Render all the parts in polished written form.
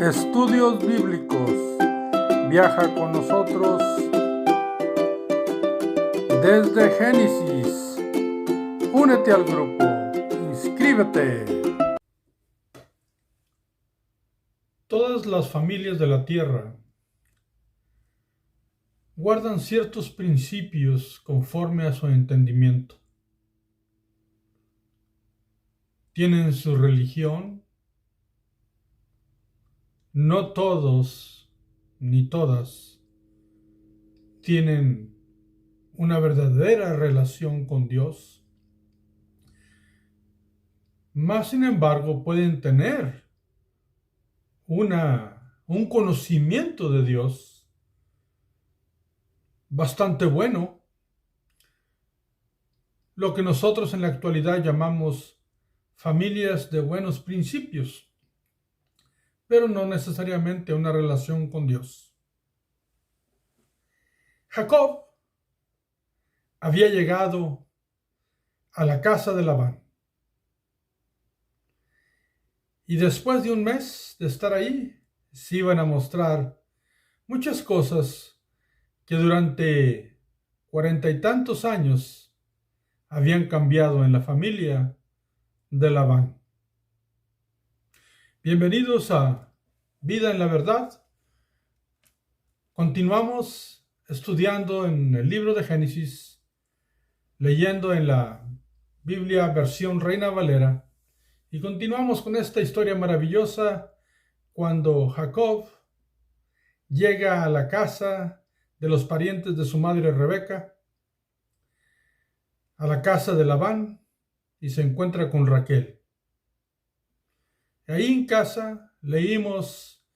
Estudios Bíblicos. Viaja con nosotros desde Génesis. Únete al grupo. Inscríbete. Todas las familias de la tierra guardan ciertos principios conforme a su entendimiento. Tienen su religión. No todos ni todas tienen una verdadera relación con Dios, mas sin embargo pueden tener un conocimiento de Dios bastante bueno, lo que nosotros en la actualidad llamamos familias de buenos principios, pero no necesariamente una relación con Dios. Jacob había llegado a la casa de Labán. Y después de un mes de estar ahí, se iban a mostrar muchas cosas que durante 40 y tantos años habían cambiado en la familia de Labán. Bienvenidos a Vida en la Verdad. Continuamos estudiando en el libro de Génesis, leyendo en la Biblia versión Reina Valera, y continuamos con esta historia maravillosa cuando Jacob llega a la casa de los parientes de su madre Rebeca, a la casa de Labán, y se encuentra con Raquel. Ahí en casa leímos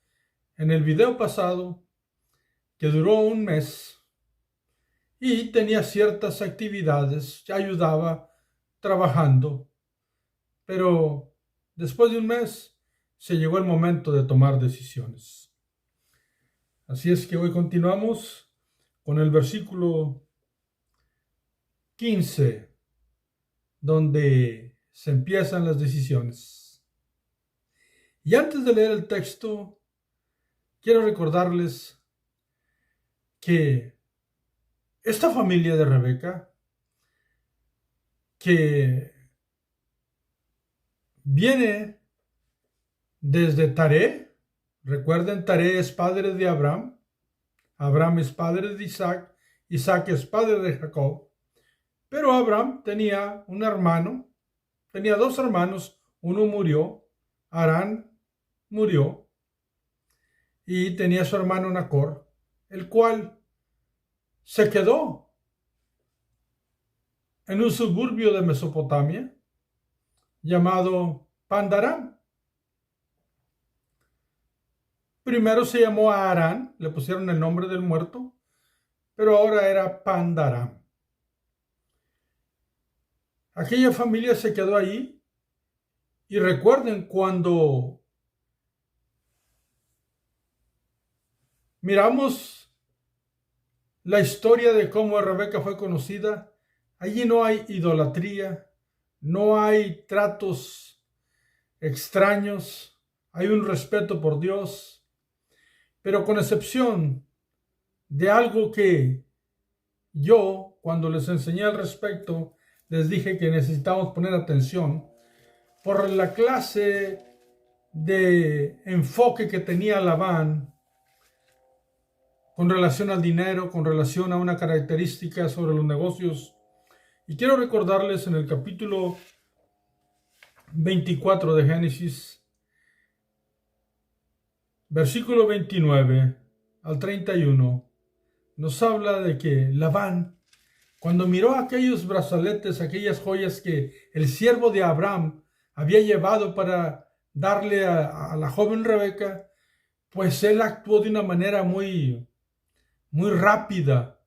en el video pasado que duró un mes y tenía ciertas actividades, ya ayudaba trabajando, pero después de un mes se llegó el momento de tomar decisiones. Así es que hoy continuamos con el versículo 15, donde se empiezan las decisiones. Y antes de leer el texto, quiero recordarles que esta familia de Rebeca, que viene desde Taré, recuerden, Taré es padre de Abraham, Abraham es padre de Isaac, Isaac es padre de Jacob, pero Abraham tenía un hermano, tenía dos hermanos, uno murió, Harán murió, y tenía su hermano Nacor, el cual se quedó en un suburbio de Mesopotamia llamado Pandaram. Primero se llamó Harán, le pusieron el nombre del muerto, pero ahora era Pandaram. Aquella familia se quedó allí, y recuerden cuando miramos la historia de cómo Rebeca fue conocida, allí no hay idolatría, no hay tratos extraños, hay un respeto por Dios, pero con excepción de algo que yo, cuando les enseñé al respecto, les dije que necesitábamos poner atención por la clase de enfoque que tenía Labán con relación al dinero, con relación a una característica sobre los negocios. Y quiero recordarles en el capítulo 24 de Génesis, versículo 29 al 31, nos habla de que Labán, cuando miró aquellos brazaletes, aquellas joyas que el siervo de Abraham había llevado para darle a la joven Rebeca, pues él actuó de una manera muy rápida,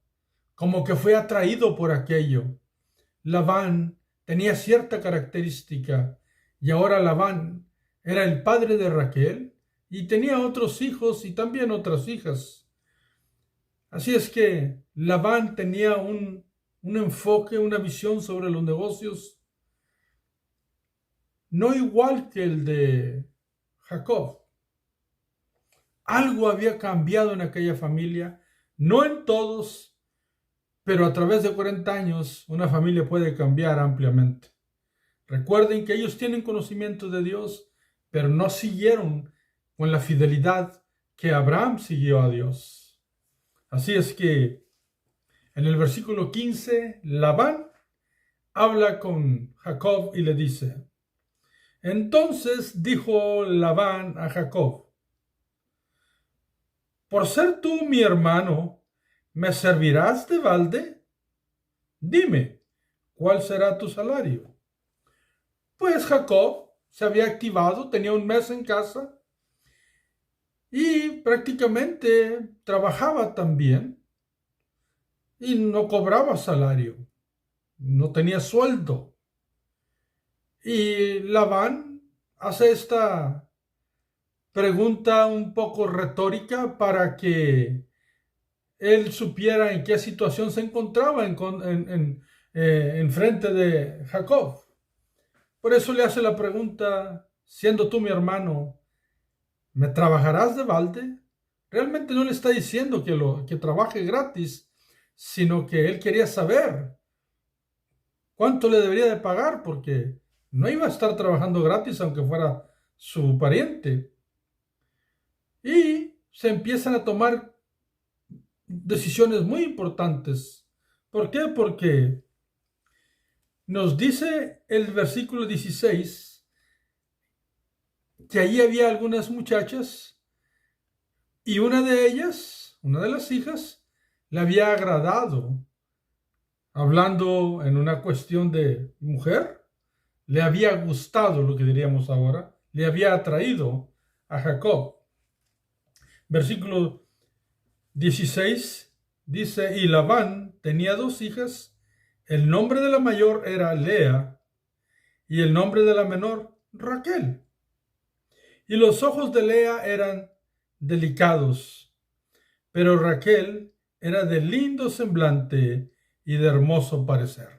como que fue atraído por aquello. Labán tenía cierta característica, y ahora Labán era el padre de Raquel y tenía otros hijos y también otras hijas. Así es que Labán tenía un enfoque, una visión sobre los negocios no igual que el de Jacob. algo había cambiado en aquella familia, no en todos, pero a través de 40 años una familia puede cambiar ampliamente. Recuerden que ellos tienen conocimiento de Dios, pero no siguieron con la fidelidad que Abraham siguió a Dios. Así es que en el versículo 15, Labán habla con Jacob y le dice: entonces dijo Labán a Jacob: por ser tú mi hermano, ¿me servirás de balde? Dime, ¿cuál será tu salario? Pues Jacob se había activado, tenía un mes en casa y prácticamente trabajaba también y no cobraba salario, no tenía sueldo. Y Labán hace esta pregunta un poco retórica para que él supiera en qué situación se encontraba en frente de Jacob. Por eso le hace la pregunta: siendo tú mi hermano, ¿me trabajarás de balde? Realmente no le está diciendo que trabaje gratis, sino que él quería saber cuánto le debería de pagar, porque no iba a estar trabajando gratis aunque fuera su pariente. Y se empiezan a tomar decisiones muy importantes. ¿Por qué? Porque nos dice el versículo 16 que allí había algunas muchachas y una de ellas, una de las hijas, le había agradado. Hablando en una cuestión de mujer, le había gustado, lo que diríamos ahora, le había atraído a Jacob. Versículo 16 dice: y Labán tenía dos hijas, el nombre de la mayor era Lea y el nombre de la menor Raquel. Y los ojos de Lea eran delicados, pero Raquel era de lindo semblante y de hermoso parecer.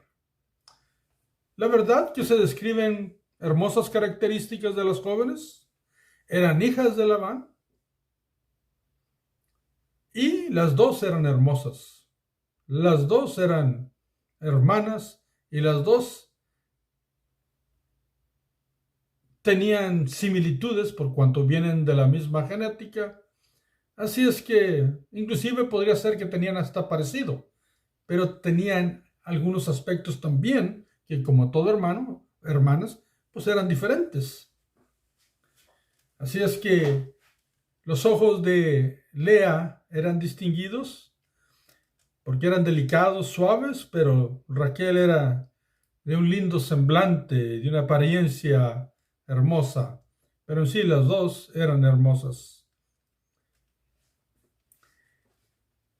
La verdad que se describen hermosas características de los jóvenes. Eran hijas de Labán y las dos eran hermosas. Las dos eran hermanas y las dos tenían similitudes por cuanto vienen de la misma genética. Así es que inclusive podría ser que tenían hasta parecido, pero tenían algunos aspectos también que, como todo hermano, hermanas, pues eran diferentes. Así es que los ojos de Lea eran distinguidos porque eran delicados, suaves, pero Raquel era de un lindo semblante, de una apariencia hermosa. Pero en sí las dos eran hermosas.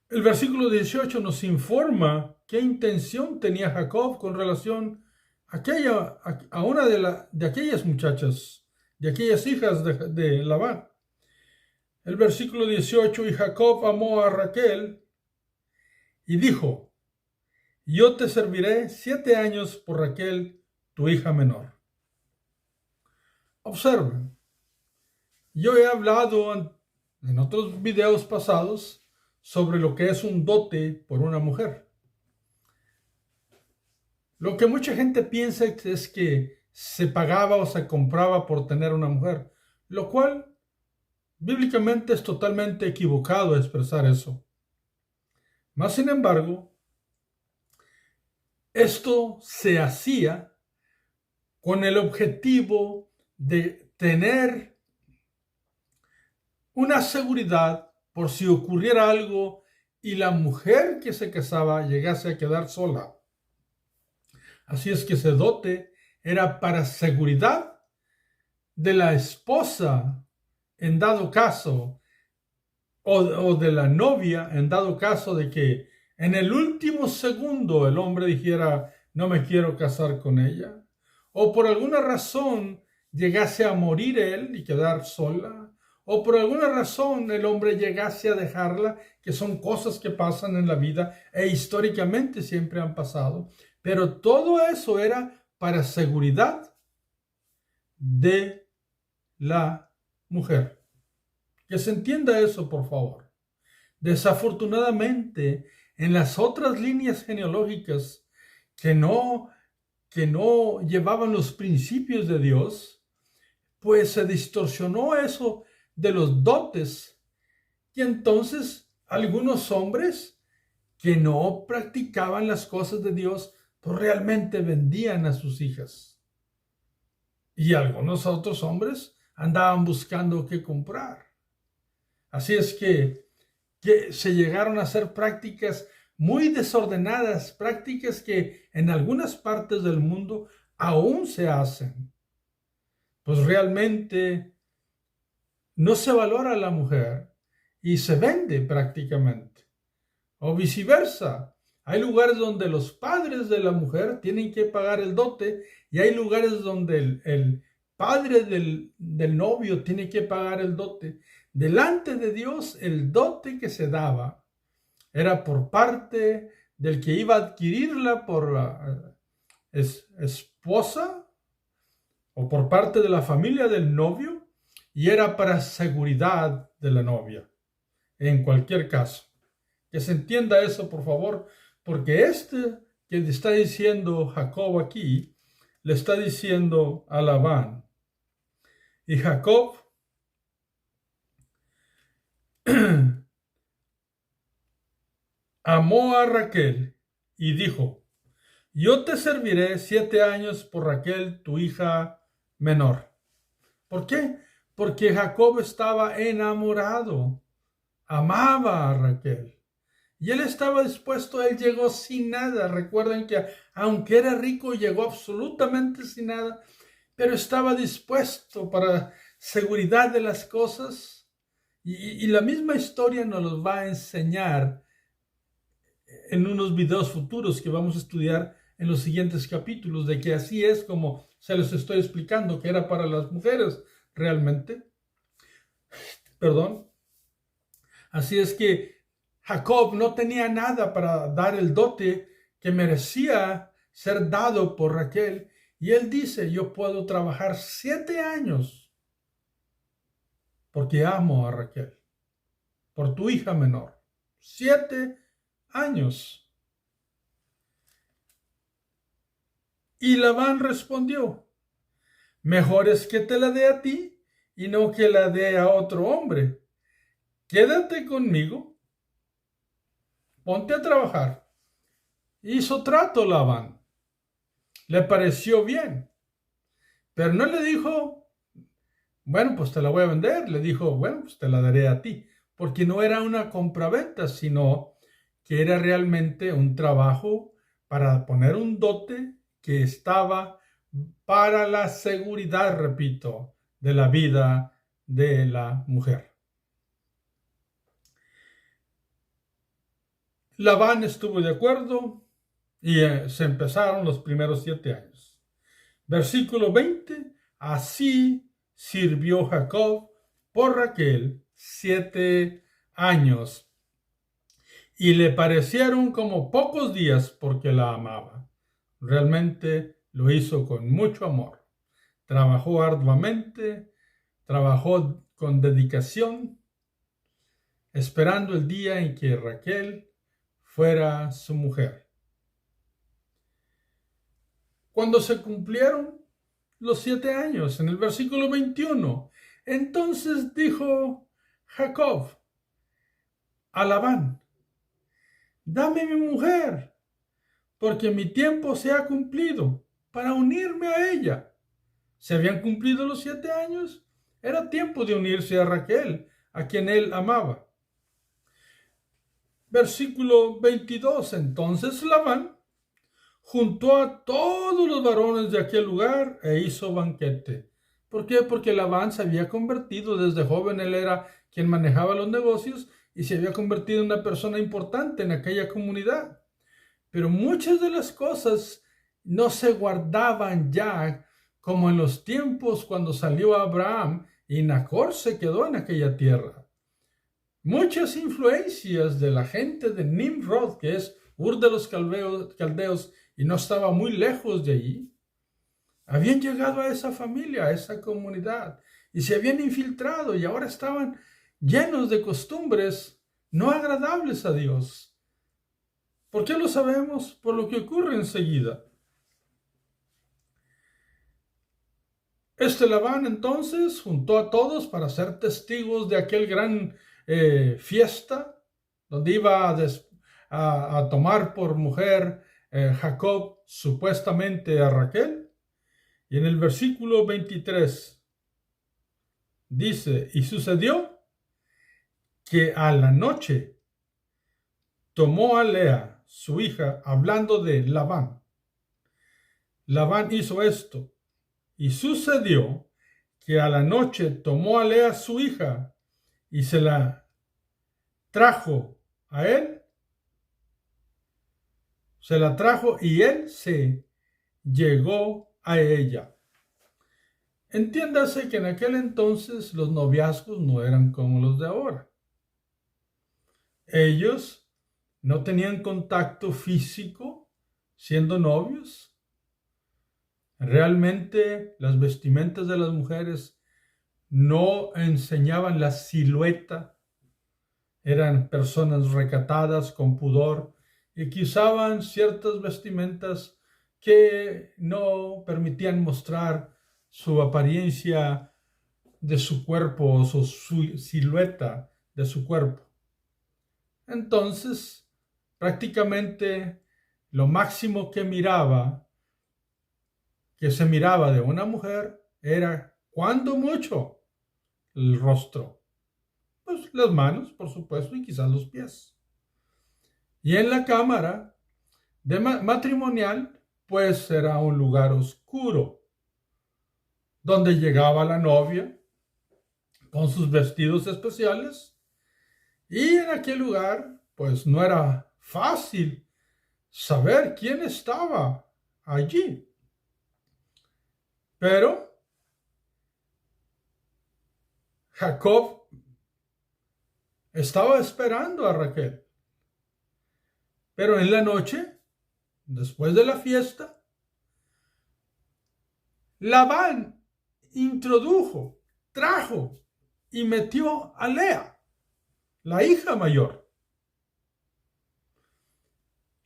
El versículo 18 nos informa qué intención tenía Jacob con relación a una de aquellas muchachas, de aquellas hijas de Labán. El versículo 18: y Jacob amó a Raquel y dijo: yo te serviré 7 años por Raquel, tu hija menor. Observen, yo he hablado en otros videos pasados sobre lo que es un dote por una mujer. Lo que mucha gente piensa es que se pagaba o se compraba por tener una mujer, lo cual bíblicamente es totalmente equivocado expresar eso. Mas, sin embargo, esto se hacía con el objetivo de tener una seguridad por si ocurriera algo y la mujer que se casaba llegase a quedar sola. Así es que ese dote era para seguridad de la esposa en dado caso, o de la novia en dado caso de que en el último segundo el hombre dijera: no me quiero casar con ella, o por alguna razón llegase a morir él y quedar sola, o por alguna razón el hombre llegase a dejarla, que son cosas que pasan en la vida e históricamente siempre han pasado, pero todo eso era para seguridad de la mujer. ¿Ok? Que se entienda eso, por favor. Desafortunadamente, en las otras líneas genealógicas que no llevaban los principios de Dios, pues se distorsionó eso de los dotes. Y entonces algunos hombres que no practicaban las cosas de Dios, pues realmente vendían a sus hijas. Y algunos otros hombres andaban buscando qué comprar. Así es que se llegaron a hacer prácticas muy desordenadas, prácticas que en algunas partes del mundo aún se hacen. Pues realmente no se valora a la mujer y se vende prácticamente. O viceversa. Hay lugares donde los padres de la mujer tienen que pagar el dote y hay lugares donde el padre del novio tiene que pagar el dote. Delante de Dios, el dote que se daba era por parte del que iba a adquirirla por esposa o por parte de la familia del novio y era para seguridad de la novia, en cualquier caso. Que se entienda eso, por favor, porque que le está diciendo Jacob aquí, le está diciendo a Labán. Y Jacob amó a Raquel y dijo, yo te serviré 7 años por Raquel, tu hija menor. ¿Por qué? Porque Jacob estaba enamorado, amaba a Raquel. Y él estaba dispuesto, él llegó sin nada. Recuerden que aunque era rico, llegó absolutamente sin nada, pero estaba dispuesto para seguridad de las cosas. Y la misma historia nos los va a enseñar en unos videos futuros que vamos a estudiar en los siguientes capítulos, de que así es como se los estoy explicando, que era para las mujeres realmente. Perdón. Así es que Jacob no tenía nada para dar el dote que merecía ser dado por Raquel. Y él dice, yo puedo trabajar 7 años porque amo a Raquel, por tu hija menor. 7 años. Y Labán respondió, mejor es que te la dé a ti y no que la dé a otro hombre. Quédate conmigo. Ponte a trabajar. Hizo trato Labán. Le pareció bien. Pero no le dijo, bueno, pues te la voy a vender. Le dijo, bueno, pues te la daré a ti. Porque no era una compraventa, sino que era realmente un trabajo para poner un dote que estaba para la seguridad, repito, de la vida de la mujer. Labán estuvo de acuerdo y se empezaron los primeros 7 años. Versículo 20, así sirvió Jacob por Raquel 7 años y le parecieron como pocos días porque la amaba. Realmente lo hizo con mucho amor. Trabajó arduamente, trabajó con dedicación, esperando el día en que Raquel fuera su mujer. Cuando se cumplieron los 7 años, en el versículo 21, entonces dijo Jacob a Labán, dame mi mujer, porque mi tiempo se ha cumplido para unirme a ella. ¿Se habían cumplido los 7 años? Era tiempo de unirse a Raquel, a quien él amaba. Versículo 22. Entonces Labán juntó a todos los varones de aquel lugar e hizo banquete. ¿Por qué? Porque Labán se había convertido desde joven, él era quien manejaba los negocios y se había convertido en una persona importante en aquella comunidad. Pero muchas de las cosas no se guardaban ya como en los tiempos cuando salió Abraham y Nacor se quedó en aquella tierra. Muchas influencias de la gente de Nimrod, que es Ur de los caldeos, y no estaba muy lejos de allí, habían llegado a esa familia, a esa comunidad, y se habían infiltrado y ahora estaban llenos de costumbres no agradables a Dios. ¿Por qué lo sabemos? Por lo que ocurre enseguida. Labán entonces juntó a todos para ser testigos de aquel gran fiesta, donde iba a tomar por mujer Jacob supuestamente a Raquel. Y en el versículo 23 dice, y sucedió que a la noche tomó a Lea, su hija, hablando de Labán. Labán hizo esto, y sucedió que a la noche tomó a Lea, su hija, y se la trajo a él. Se la trajo y él se llegó a ella. Entiéndase que en aquel entonces los noviazgos no eran como los de ahora. Ellos no tenían contacto físico siendo novios. Realmente las vestimentas de las mujeres no enseñaban la silueta. Eran personas recatadas, con pudor, y que usaban ciertas vestimentas que no permitían mostrar su apariencia de su cuerpo o su silueta de su cuerpo. Entonces, prácticamente lo máximo que se miraba de una mujer era, cuando mucho, el rostro. Pues las manos, por supuesto, y quizás los pies. Y en la cámara de matrimonial, pues era un lugar oscuro, donde llegaba la novia con sus vestidos especiales, y en aquel lugar, pues no era fácil saber quién estaba allí. Pero Jacob estaba esperando a Raquel. Pero en la noche, después de la fiesta, Labán trajo y metió a Lea, la hija mayor.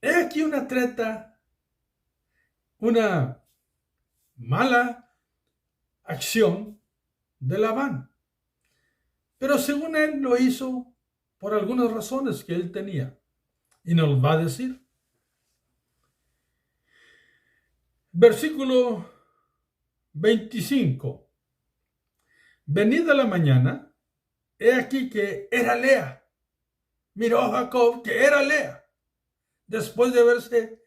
He aquí una treta, una mala acción de Labán. Pero según él lo hizo por algunas razones que él tenía. Y nos va a decir. Versículo 25. Venida la mañana, he aquí que era Lea. Miró Jacob que era Lea. Después de haberse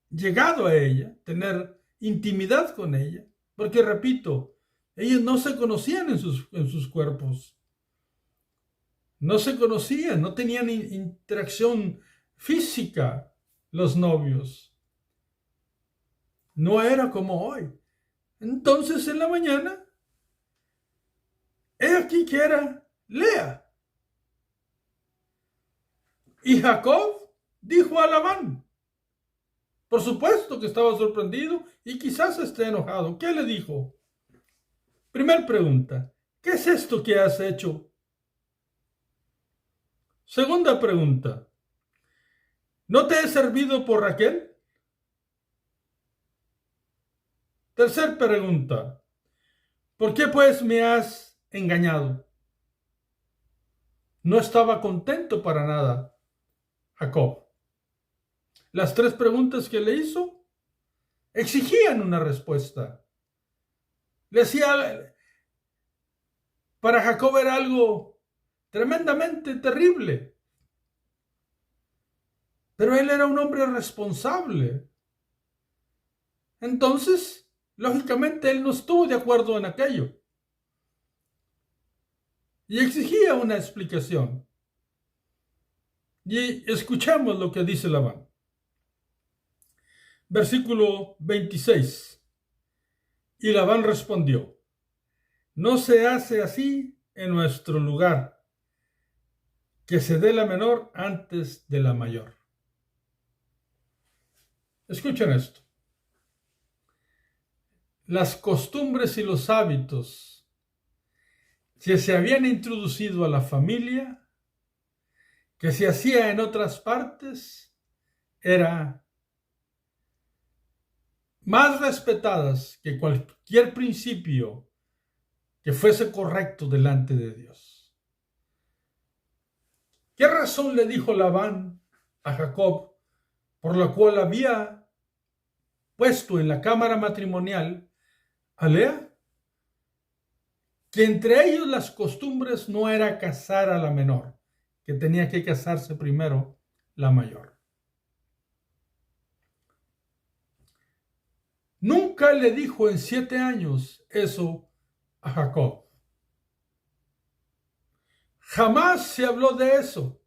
llegado a ella, tener intimidad con ella. Porque repito, ellos no se conocían en sus cuerpos. No se conocían, no tenían interacción física los novios. No era como hoy. Entonces en la mañana, he aquí que era Lea. Y Jacob dijo a Labán. Por supuesto que estaba sorprendido y quizás esté enojado. ¿Qué le dijo? Primer pregunta, ¿qué es esto que has hecho? Segunda pregunta, ¿no te he servido por Raquel? Tercer pregunta, ¿por qué pues me has engañado? No estaba contento para nada Jacob. Las tres preguntas que le hizo exigían una respuesta. Le hacía, para Jacob era algo tremendamente terrible. Pero él era un hombre responsable. Entonces, lógicamente, él no estuvo de acuerdo en aquello. Y exigía una explicación. Y escuchamos lo que dice Labán. Versículo 26. Y Labán respondió, no se hace así en nuestro lugar, que se dé la menor antes de la mayor. Escuchen esto. Las costumbres y los hábitos que se habían introducido a la familia, que se hacía en otras partes, eran más respetadas que cualquier principio que fuese correcto delante de Dios. ¿Qué razón le dijo Labán a Jacob por la cual había puesto en la cámara matrimonial a Lea? Que entre ellos las costumbres no era casar a la menor, que tenía que casarse primero la mayor. Nunca le dijo en 7 años eso a Jacob. Jamás se habló de eso.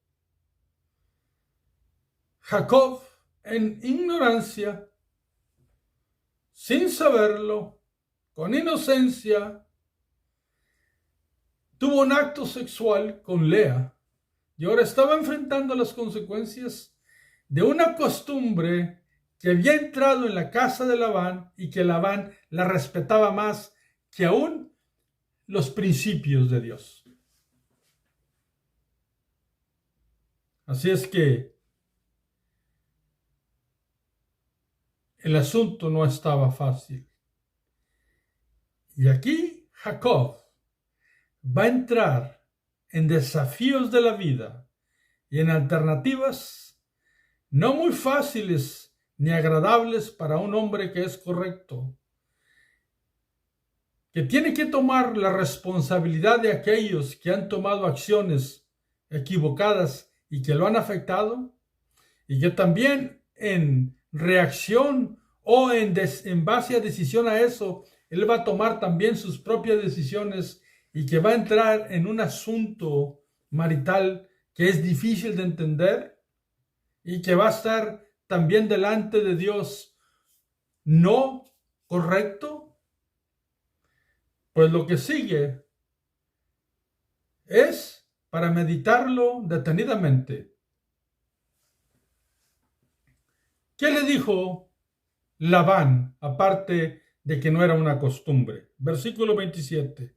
Jacob, en ignorancia, sin saberlo, con inocencia, tuvo un acto sexual con Lea y ahora estaba enfrentando las consecuencias de una costumbre que había entrado en la casa de Labán y que Labán la respetaba más que aún los principios de Dios. Así es que el asunto no estaba fácil. Y aquí Jacob va a entrar en desafíos de la vida y en alternativas no muy fáciles ni agradables para un hombre que es correcto, que tiene que tomar la responsabilidad de aquellos que han tomado acciones equivocadas y que lo han afectado, y que también en reacción o en base a decisión a eso, él va a tomar también sus propias decisiones y que va a entrar en un asunto marital que es difícil de entender y que va a estar también delante de Dios no correcto. Pues lo que sigue es para meditarlo detenidamente. ¿Qué le dijo Labán, aparte de que no era una costumbre? Versículo 27.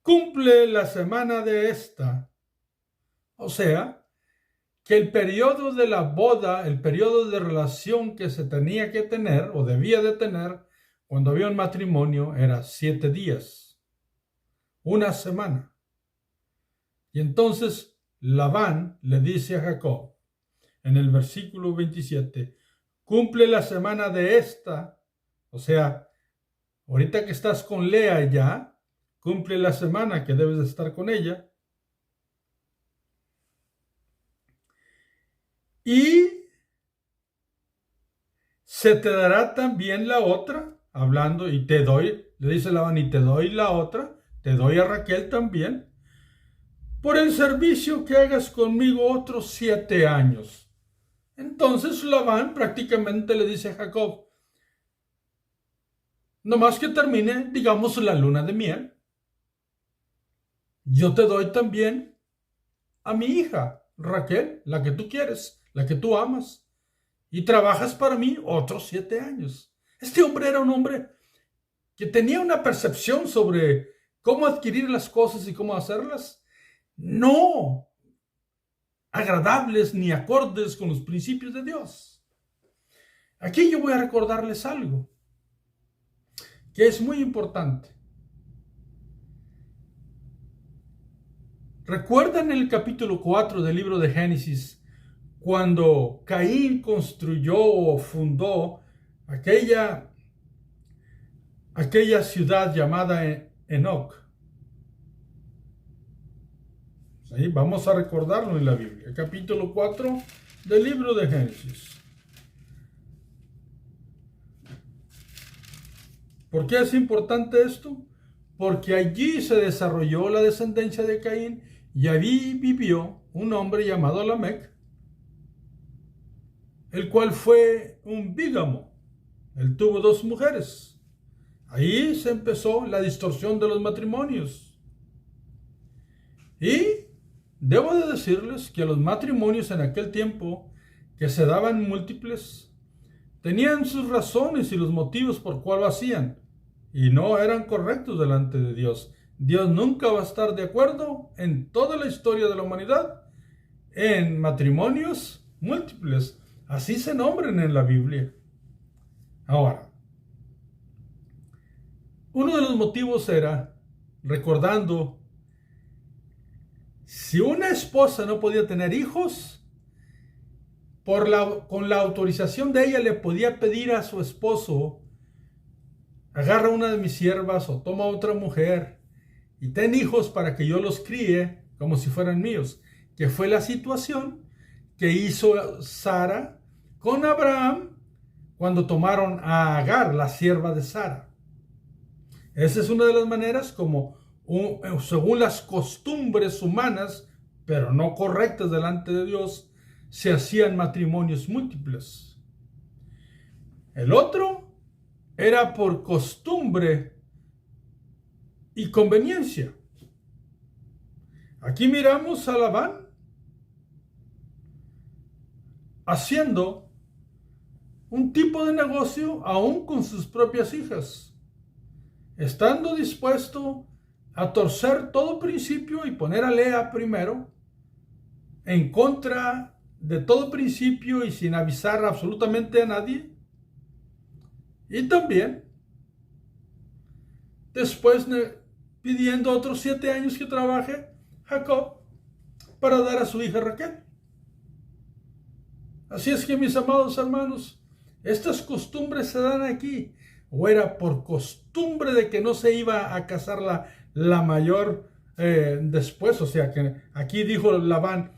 Cumple la semana de esta. O sea, que el periodo de la boda, el periodo de relación que se tenía que tener o debía de tener cuando había un matrimonio era 7 días, una semana. Y entonces Labán le dice a Jacob en el versículo 27, cumple la semana de esta, o sea, ahorita que estás con Lea ya, cumple la semana que debes de estar con ella. Y se te dará también la otra, hablando, y te doy, le dice Labán, y te doy la otra, te doy a Raquel también, por el servicio que hagas conmigo otros 7 años. Entonces Labán prácticamente le dice a Jacob, nomás que termine, digamos, la luna de miel, yo te doy también a mi hija, Raquel, la que tú quieres, la que tú amas, y trabajas para mí otros 7 años. Este hombre era un hombre que tenía una percepción sobre cómo adquirir las cosas y cómo hacerlas, no agradables ni acordes con los principios de Dios. Aquí yo voy a recordarles algo que es muy importante. ¿Recuerdan el capítulo 4 del libro de Génesis, cuando Caín construyó o fundó aquella ciudad llamada Enoc? Ahí vamos a recordarlo en la Biblia, capítulo 4 del libro de Génesis. ¿Por qué es importante esto? Porque allí se desarrolló la descendencia de Caín y allí vivió un hombre llamado Lamec, el cual fue un bígamo. Él tuvo 2 mujeres. Ahí se empezó la distorsión de los matrimonios. Y debo de decirles que los matrimonios en aquel tiempo, que se daban múltiples, tenían sus razones y los motivos por cuál lo hacían, y no eran correctos delante de Dios, Dios nunca va a estar de acuerdo en toda la historia de la humanidad en matrimonios múltiples. Así se nombran en la Biblia. Ahora, uno de los motivos era, recordando, si una esposa no podía tener hijos, con la autorización de ella le podía pedir a su esposo: agarra una de mis siervas o toma otra mujer y ten hijos para que yo los críe como si fueran míos, que fue la situación que hizo Sara con Abraham cuando tomaron a Agar, la sierva de Sara. Esa es una de las maneras como, según las costumbres humanas, pero no correctas delante de Dios, se hacían matrimonios múltiples. El otro era por costumbre y conveniencia. Aquí miramos a Labán haciendo un tipo de negocio aún con sus propias hijas, estando dispuesto a torcer todo principio y poner a Lea primero, en contra de todo principio y sin avisar absolutamente a nadie. Y también después pidiendo otros 7 años que trabaje Jacob para dar a su hija Raquel. Así es que, mis amados hermanos, estas costumbres se dan aquí. O era por costumbre de que no se iba a casar la mayor después. O sea que aquí dijo Labán: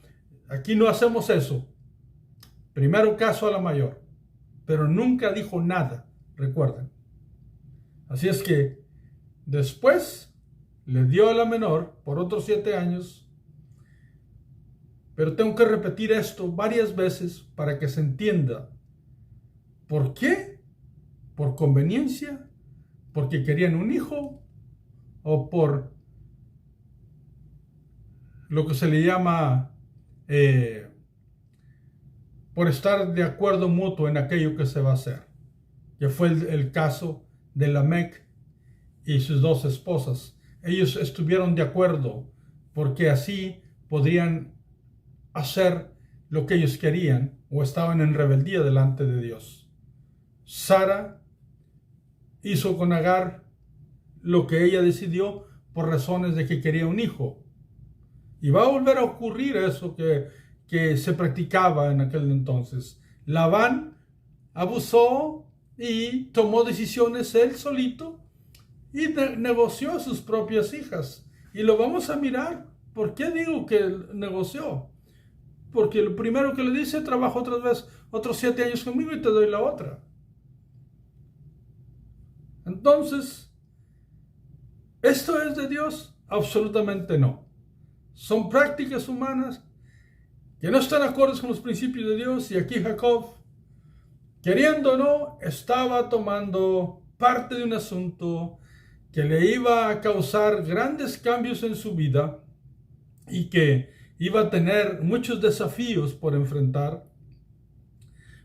aquí no hacemos eso. Primero caso a la mayor. Pero nunca dijo nada, recuerden. Así es que después le dio a la menor por otros 7 años. Pero tengo que repetir esto varias veces para que se entienda. ¿Por qué? ¿Por conveniencia? ¿Porque querían un hijo? ¿O por lo que se le llama por estar de acuerdo mutuo en aquello que se va a hacer? Que fue el caso de Lamec y sus 2 esposas. Ellos estuvieron de acuerdo porque así podrían hacer lo que ellos querían, o estaban en rebeldía delante de Dios. Sara hizo con Agar lo que ella decidió por razones de que quería un hijo. Y va a volver a ocurrir eso que se practicaba en aquel entonces. Labán abusó y tomó decisiones él solito y negoció a sus propias hijas. Y lo vamos a mirar. ¿Por qué digo que negoció? Porque lo primero que le dice: trabaja otra vez otros 7 años conmigo y te doy la otra. Entonces, ¿esto es de Dios? Absolutamente no. Son prácticas humanas que no están acordes con los principios de Dios. Y aquí Jacob, queriendo o no, estaba tomando parte de un asunto que le iba a causar grandes cambios en su vida y que iba a tener muchos desafíos por enfrentar,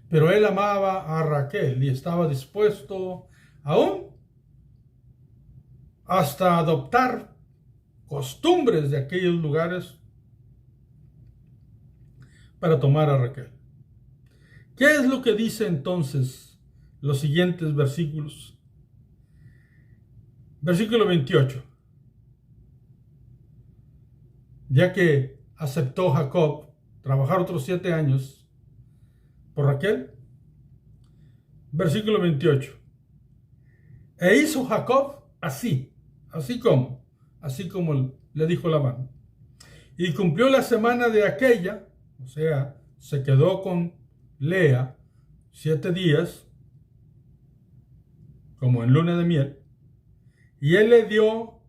pero él amaba a Raquel y estaba dispuesto aún hasta adoptar costumbres de aquellos lugares para tomar a Raquel. ¿Qué es lo que dice entonces los siguientes versículos? Versículo 28. Ya que aceptó Jacob trabajar otros 7 años por Raquel. Versículo 28. E hizo Jacob así como le dijo Labán. Y cumplió la semana de aquella, o sea, se quedó con Lea 7 días, como en luna de miel, y él le dio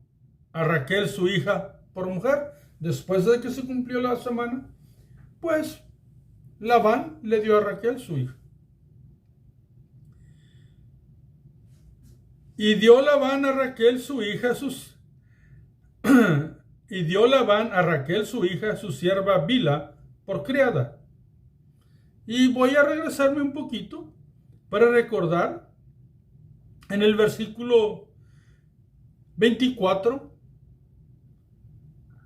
a Raquel su hija por mujer. Después de que se cumplió la semana, pues Labán le dio a Raquel su hija. Y dio Labán a Raquel su hija su sierva Bila por criada. Y voy a regresarme un poquito para recordar en el versículo 24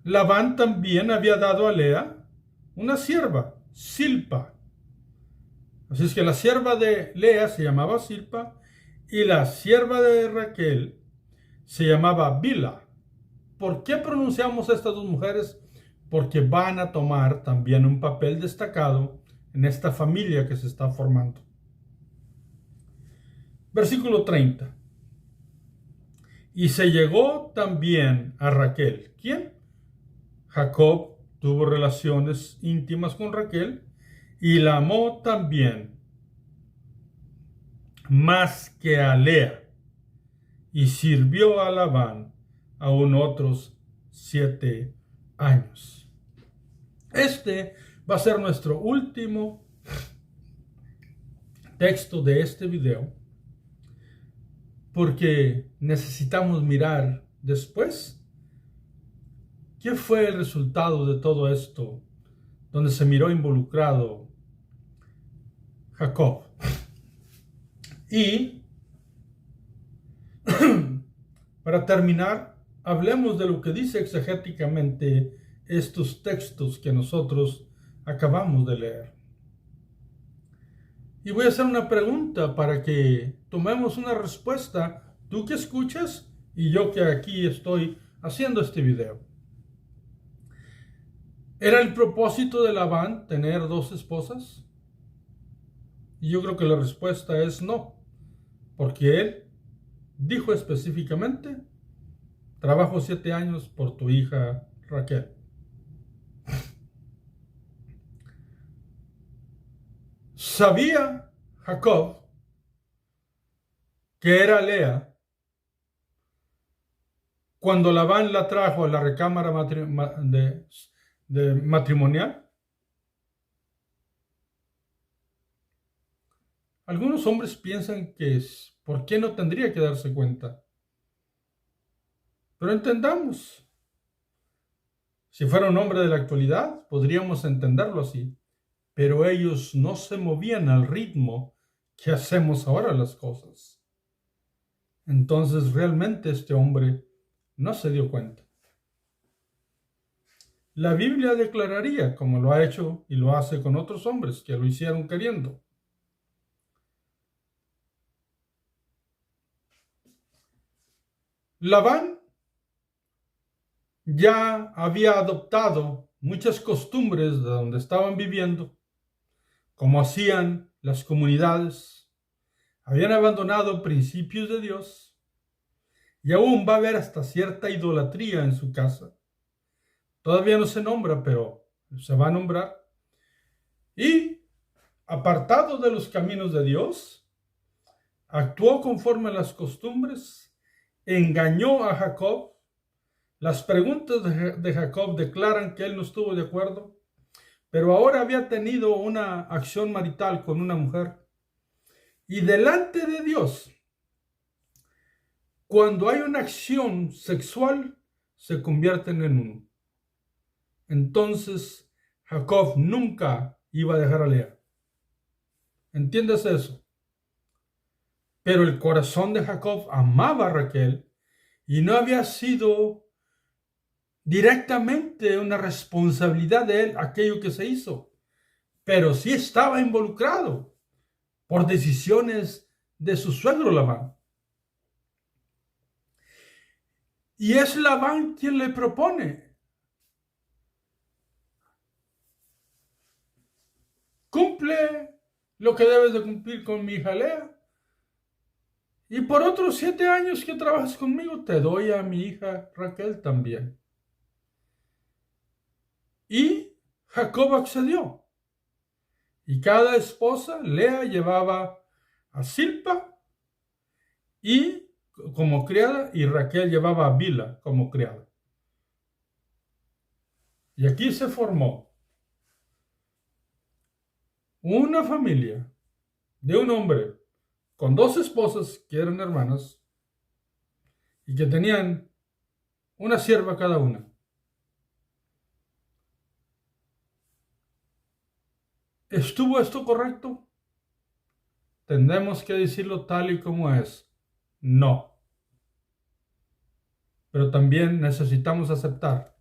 Labán también había dado a Lea una sierva, Silpa. Así es que la sierva de Lea se llamaba Silpa y la sierva de Raquel se llamaba Bila. ¿Por qué pronunciamos estas dos mujeres? Porque van a tomar también un papel destacado en esta familia que se está formando. Versículo 30. Y se llegó también a Raquel. ¿Quién? Jacob tuvo relaciones íntimas con Raquel y la amó también más que a Lea, y sirvió a Labán aún otros 7 años. Este va a ser nuestro último texto de este video, porque necesitamos mirar después qué fue el resultado de todo esto, donde se miró involucrado Jacob. Y para terminar, hablemos de lo que dice exegéticamente estos textos que nosotros acabamos de leer. Y voy a hacer una pregunta para que tomemos una respuesta, tú que escuchas y yo que aquí estoy haciendo este video. ¿Era el propósito de Labán tener 2 esposas? Y yo creo que la respuesta es no, porque él dijo específicamente: trabajo 7 años por tu hija Raquel. Sabía Jacob que era Lea cuando Labán la trajo a la recámara matrimonial. Algunos hombres piensan que ¿por qué no tendría que darse cuenta? Pero entendamos. Si fuera un hombre de la actualidad, podríamos entenderlo así. Pero ellos no se movían al ritmo que hacemos ahora las cosas. Entonces realmente este hombre no se dio cuenta. La Biblia declararía, como lo ha hecho y lo hace con otros hombres que lo hicieron queriendo: Labán ya había adoptado muchas costumbres de donde estaban viviendo, como hacían las comunidades. Habían abandonado principios de Dios y aún va a haber hasta cierta idolatría en su casa. Todavía no se nombra, pero se va a nombrar. Y apartado de los caminos de Dios, actuó conforme a las costumbres, engañó a Jacob. Las preguntas de Jacob declaran que él no estuvo de acuerdo, pero ahora había tenido una acción marital con una mujer. Y delante de Dios, cuando hay una acción sexual, se convierten en uno. Entonces, Jacob nunca iba a dejar a Lea. ¿Entiendes eso? Pero el corazón de Jacob amaba a Raquel y no había sido directamente una responsabilidad de él aquello que se hizo, pero sí estaba involucrado por decisiones de su suegro Labán. Y es Labán quien le propone: cumple lo que debes de cumplir con mi hija Lea, y por otros 7 años que trabajas conmigo te doy a mi hija Raquel también. Y Jacob accedió. Y cada esposa, Lea, llevaba a Silpa y como criada, y Raquel llevaba a Bila como criada. Y aquí se formó una familia de un hombre con 2 esposas que eran hermanas y que tenían una sierva cada una. ¿Estuvo esto correcto? Tendremos que decirlo tal y como es: no. Pero también necesitamos aceptar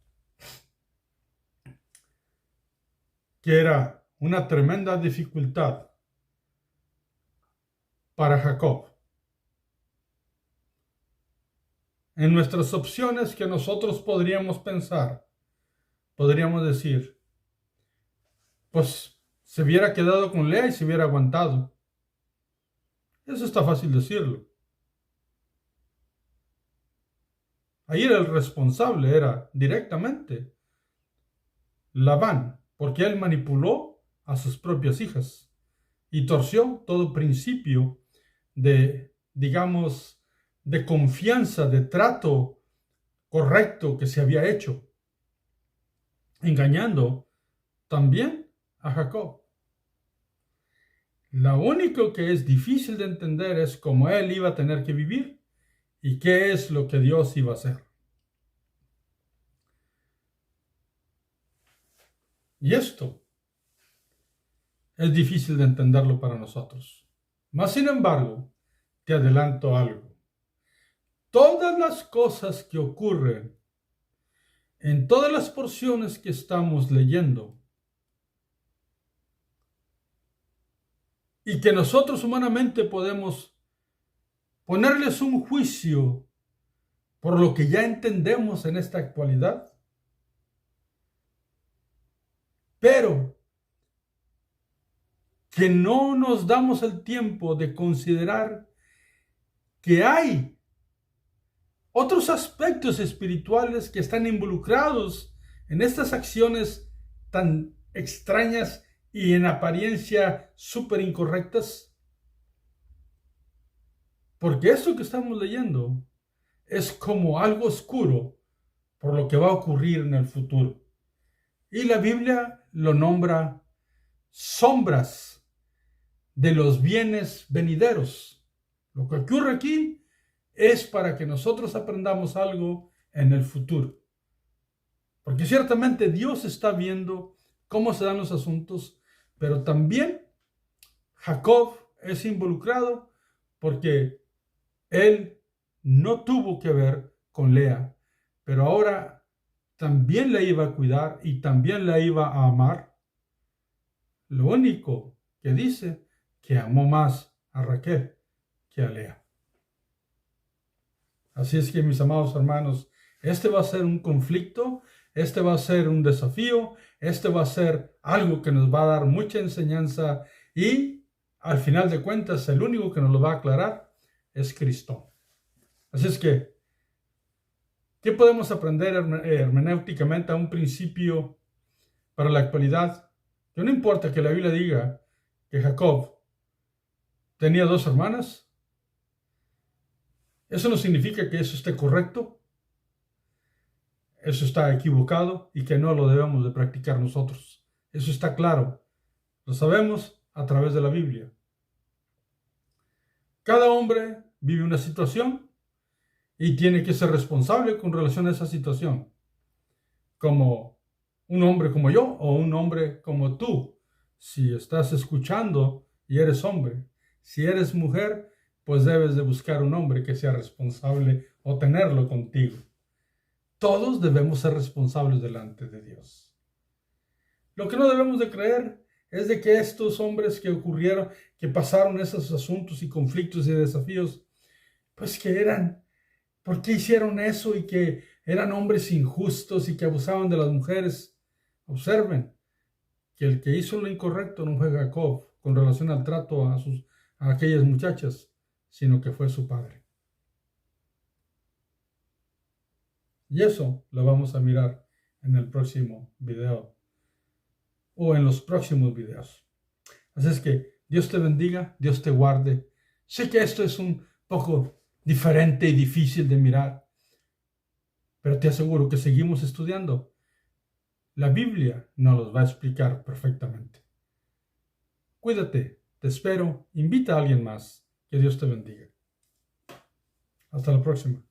que era una tremenda dificultad para Jacob. En nuestras opciones que nosotros podríamos pensar, podríamos decir, pues se hubiera quedado con Lea y se hubiera aguantado. Eso está fácil decirlo. Ahí era el responsable, era directamente Labán, porque él manipuló a sus propias hijas y torció todo principio de, digamos, de confianza, de trato correcto que se había hecho, engañando también a Jacob. Lo único que es difícil de entender es cómo él iba a tener que vivir y qué es lo que Dios iba a hacer. Y esto es difícil de entenderlo para nosotros. Mas, sin embargo, te adelanto algo. Todas las cosas que ocurren en todas las porciones que estamos leyendo y que nosotros humanamente podemos ponerles un juicio por lo que ya entendemos en esta actualidad, pero que no nos damos el tiempo de considerar que hay otros aspectos espirituales que están involucrados en estas acciones tan extrañas y en apariencia súper incorrectas. Porque esto que estamos leyendo es como algo oscuro por lo que va a ocurrir en el futuro. Y la Biblia lo nombra sombras de los bienes venideros. Lo que ocurre aquí es para que nosotros aprendamos algo en el futuro. Porque ciertamente Dios está viendo cómo se dan los asuntos, pero también Jacob es involucrado porque él no tuvo que ver con Lea, pero ahora también la iba a cuidar y también la iba a amar. Lo único que dice que amó más a Raquel que a Lea. Así es que, mis amados hermanos, este va a ser un conflicto, este va a ser un desafío, este va a ser algo que nos va a dar mucha enseñanza y, al final de cuentas, el único que nos lo va a aclarar es Cristo. Así es que, ¿qué podemos aprender hermenéuticamente a un principio para la actualidad? Que no importa que la Biblia diga que Jacob tenía 2 hermanas, eso no significa que eso esté correcto, eso está equivocado y que no lo debemos de practicar nosotros. Eso está claro, lo sabemos a través de la Biblia. Cada hombre vive una situación y tiene que ser responsable con relación a esa situación, como un hombre como yo o un hombre como tú. Si estás escuchando y eres hombre, si eres mujer, pues debes de buscar un hombre que sea responsable o tenerlo contigo. Todos debemos ser responsables delante de Dios. Lo que no debemos de creer es de que estos hombres que ocurrieron, que pasaron esos asuntos y conflictos y desafíos, pues que eran, ¿por qué hicieron eso? Y que eran hombres injustos y que abusaban de las mujeres. Observen que el que hizo lo incorrecto no fue Jacob con relación al trato a aquellas muchachas, sino que fue su padre. Y eso lo vamos a mirar en el próximo video o en los próximos videos. Así es que Dios te bendiga, Dios te guarde. Sé que esto es un poco diferente y difícil de mirar, pero te aseguro que seguimos estudiando. La Biblia nos los va a explicar perfectamente. Cuídate, te espero, invita a alguien más. Que Dios te bendiga. Hasta la próxima.